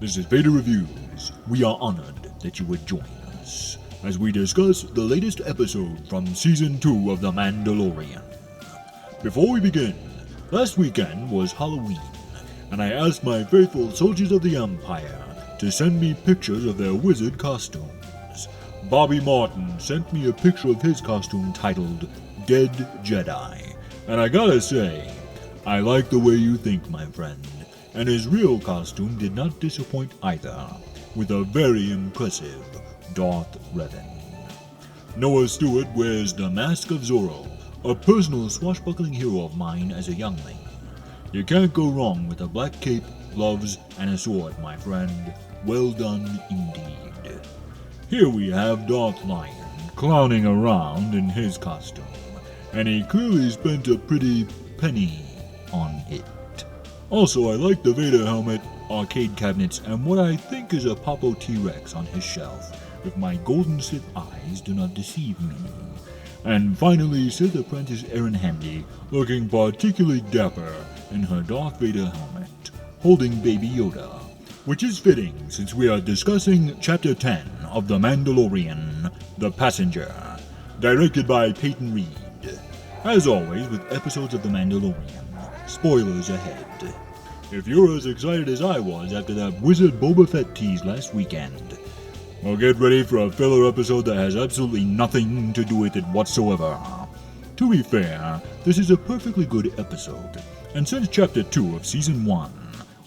This is Vader Reviews. We are honored that you would join us as we discuss the latest episode from Season 2 of The Mandalorian. Before we begin, last weekend was Halloween, and I asked my faithful soldiers of the Empire to send me pictures of their wizard costumes. Bobby Martin sent me a picture of his costume titled Dead Jedi, and I gotta say, I like the way you think, my friend, and his real costume did not disappoint either, with a very impressive Darth Revan. Noah Stewart wears the Mask of Zorro, a personal swashbuckling hero of mine as a youngling. You can't go wrong with a black cape, gloves, and a sword, my friend. Well done indeed. Here we have Darth Lion clowning around in his costume, and he clearly spent a pretty penny on it. Also, I like the Vader helmet, arcade cabinets, and what I think is a Popo T-Rex on his shelf, if my golden Sith eyes do not deceive me. And finally, Sith Apprentice Erin Handy, looking particularly dapper in her Darth Vader helmet, holding Baby Yoda, which is fitting since we are discussing Chapter 10 of The Mandalorian, The Passenger, directed by Peyton Reed. As always with episodes of The Mandalorian, spoilers ahead. If you're as excited as I was after that Wizard Boba Fett tease last weekend, well, get ready for a filler episode that has absolutely nothing to do with it whatsoever. To be fair, this is a perfectly good episode, and since Chapter 2 of Season 1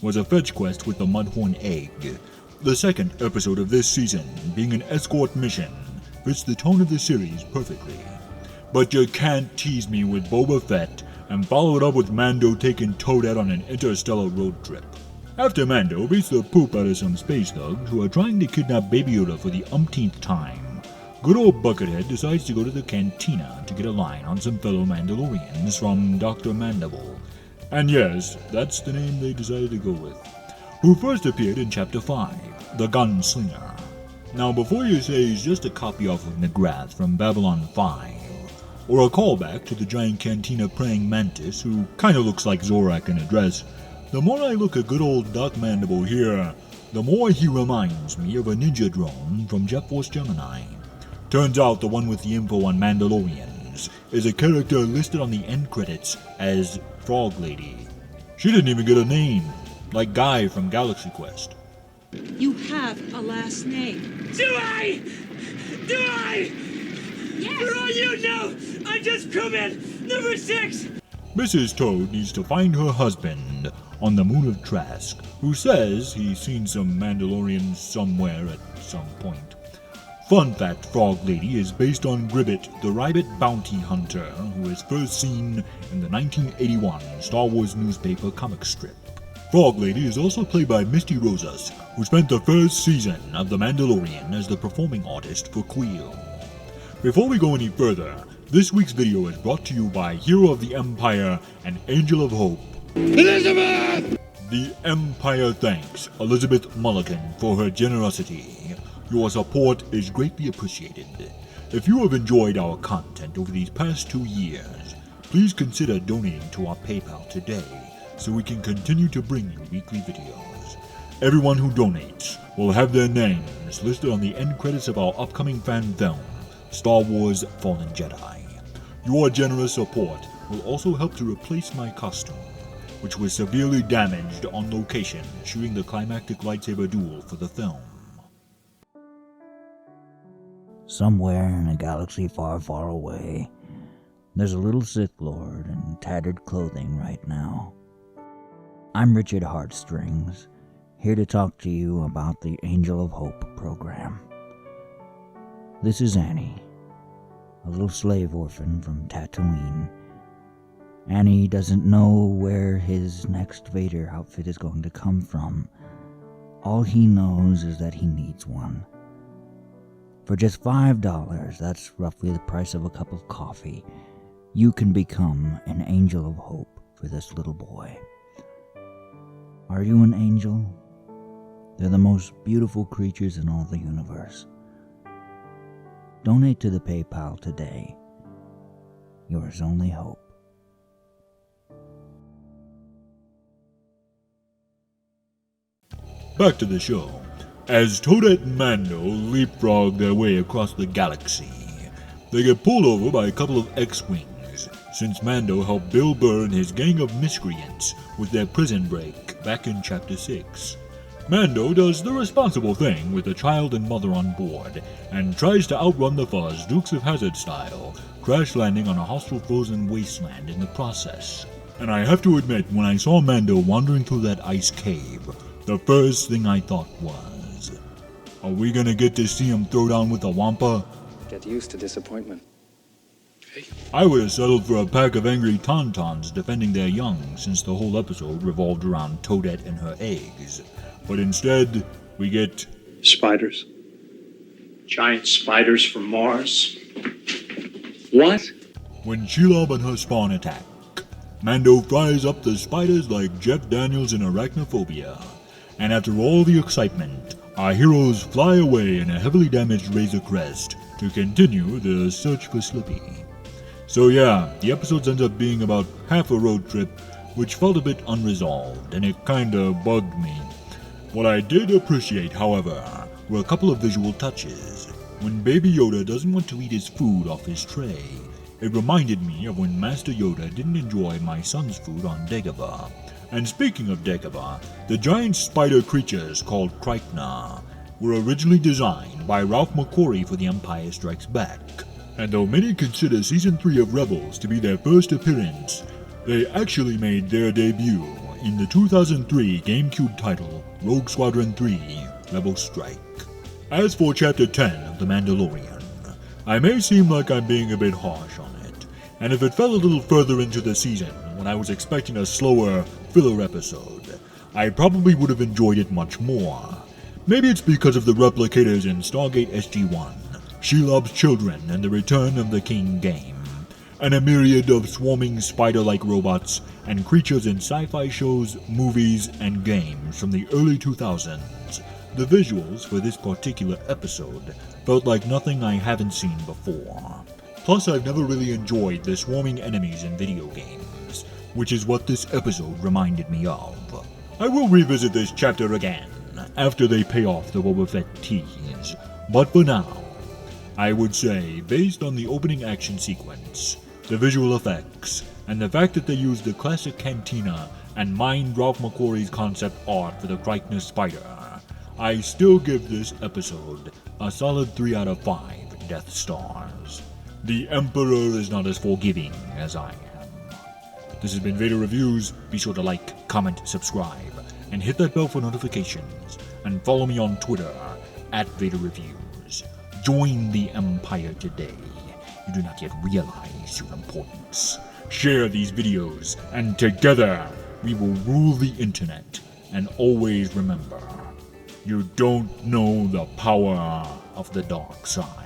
was a fetch quest with the Mudhorn Egg, the second episode of this season, being an escort mission, fits the tone of the series perfectly. But you can't tease me with Boba Fett and follow it up with Mando taking Toadette on an interstellar road trip. After Mando beats the poop out of some space thugs who are trying to kidnap Baby Yoda for the umpteenth time, good old Buckethead decides to go to the cantina to get a line on some fellow Mandalorians from Dr. Mandible. And yes, that's the name they decided to go with, who first appeared in Chapter 5, The Gunslinger. Now before you say he's just a copy off of McGrath from Babylon 5, or a callback to the giant cantina praying mantis who kinda looks like Zorak in a dress, the more I look at good old Doc Mandible here, the more he reminds me of a ninja drone from Jet Force Gemini. Turns out the one with the info on Mandalorians is a character listed on the end credits as Frog Lady. She didn't even get a name, like Guy from Galaxy Quest. You have a last name. Do I? Yes! For all you know, I'm just crewman number 6! Mrs. Toad needs to find her husband on the moon of Trask, who says he's seen some Mandalorians somewhere at some point. Fun fact, Frog Lady is based on Gribbet, the rabbit bounty hunter, who is first seen in the 1981 Star Wars newspaper comic strip. Frog Lady is also played by Misty Rosas, who spent the first season of The Mandalorian as the performing artist for Queel. Before we go any further, this week's video is brought to you by Hero of the Empire and Angel of Hope, Elizabeth! The Empire thanks Elizabeth Mulligan for her generosity. Your support is greatly appreciated. If you have enjoyed our content over these past 2 years, please consider donating to our PayPal today so we can continue to bring you weekly videos. Everyone who donates will have their names listed on the end credits of our upcoming fan film, Star Wars Fallen Jedi. Your generous support will also help to replace my costume, which was severely damaged on location shooting the climactic lightsaber duel for the film. Somewhere in a galaxy far, far away, there's a little Sith Lord in tattered clothing right now. I'm Richard Heartstrings, here to talk to you about the Angel of Hope program. This is Annie, a little slave orphan from Tatooine. Annie doesn't know where his next Vader outfit is going to come from. All he knows is that he needs one. For just $5, that's roughly the price of a cup of coffee, you can become an Angel of Hope for this little boy. Are you an angel? They're the most beautiful creatures in all the universe. Donate to the PayPal today. Yours only hope. back to the show. As Toadette and Mando leapfrog their way across the galaxy, they get pulled over by a couple of X-Wings, since Mando helped Bill Burr and his gang of miscreants with their prison break back in Chapter 6. Mando does the responsible thing with the child and mother on board, and tries to outrun the Fuzz Dukes of Hazzard style, crash landing on a hostile frozen wasteland in the process. And I have to admit, when I saw Mando wandering through that ice cave, the first thing I thought was, are we gonna get to see him throw down with a Wampa? Get used to disappointment. I would have settled for a pack of angry Tauntauns defending their young, since the whole episode revolved around Toadette and her eggs. But instead, we get spiders. Giant spiders from Mars. What? when Shelob and her spawn attack. Mando fries up the spiders like Jeff Daniels in Arachnophobia. And after all the excitement, our heroes fly away in a heavily damaged Razor Crest to continue the search for Slippy. So yeah, the episodes ends up being about half a road trip, which felt a bit unresolved, and it kinda bugged me. What I did appreciate, however, were a couple of visual touches. When Baby Yoda doesn't want to eat his food off his tray, it reminded me of when Master Yoda didn't enjoy my son's food on Dagobah. And speaking of Dagobah, the giant spider creatures called Krykna were originally designed by Ralph McQuarrie for The Empire Strikes Back. And though many consider Season 3 of Rebels to be their first appearance, they actually made their debut in the 2003 GameCube title Rogue Squadron 3 Rebel Strike. As for Chapter 10 of The Mandalorian, I may seem like I'm being a bit harsh on it, and if it fell a little further into the season when I was expecting a slower, filler episode, I probably would have enjoyed it much more. Maybe it's because of the replicators in Stargate SG-1, Shelob's children and the return of the King game, and a myriad of swarming spider-like robots and creatures in sci-fi shows, movies, and games from the early 2000s. The visuals for this particular episode felt like nothing I haven't seen before. Plus, I've never really enjoyed the swarming enemies in video games, which is what this episode reminded me of. I will revisit this chapter again after they pay off the Boba Fett tease, but for now, I would say, based on the opening action sequence, the visual effects, and the fact that they used the classic cantina and mined Ralph McQuarrie's concept art for the Krykna spider, I still give this episode a solid 3 out of 5 Death Stars. The Emperor is not as forgiving as I am. This has been Vader Reviews. Be sure to like, comment, subscribe, and hit that bell for notifications, and follow me on Twitter at Vader Reviews. Join the Empire today. You do not yet realize your importance. Share these videos, and together we will rule the internet. And always remember, you don't know the power of the dark side.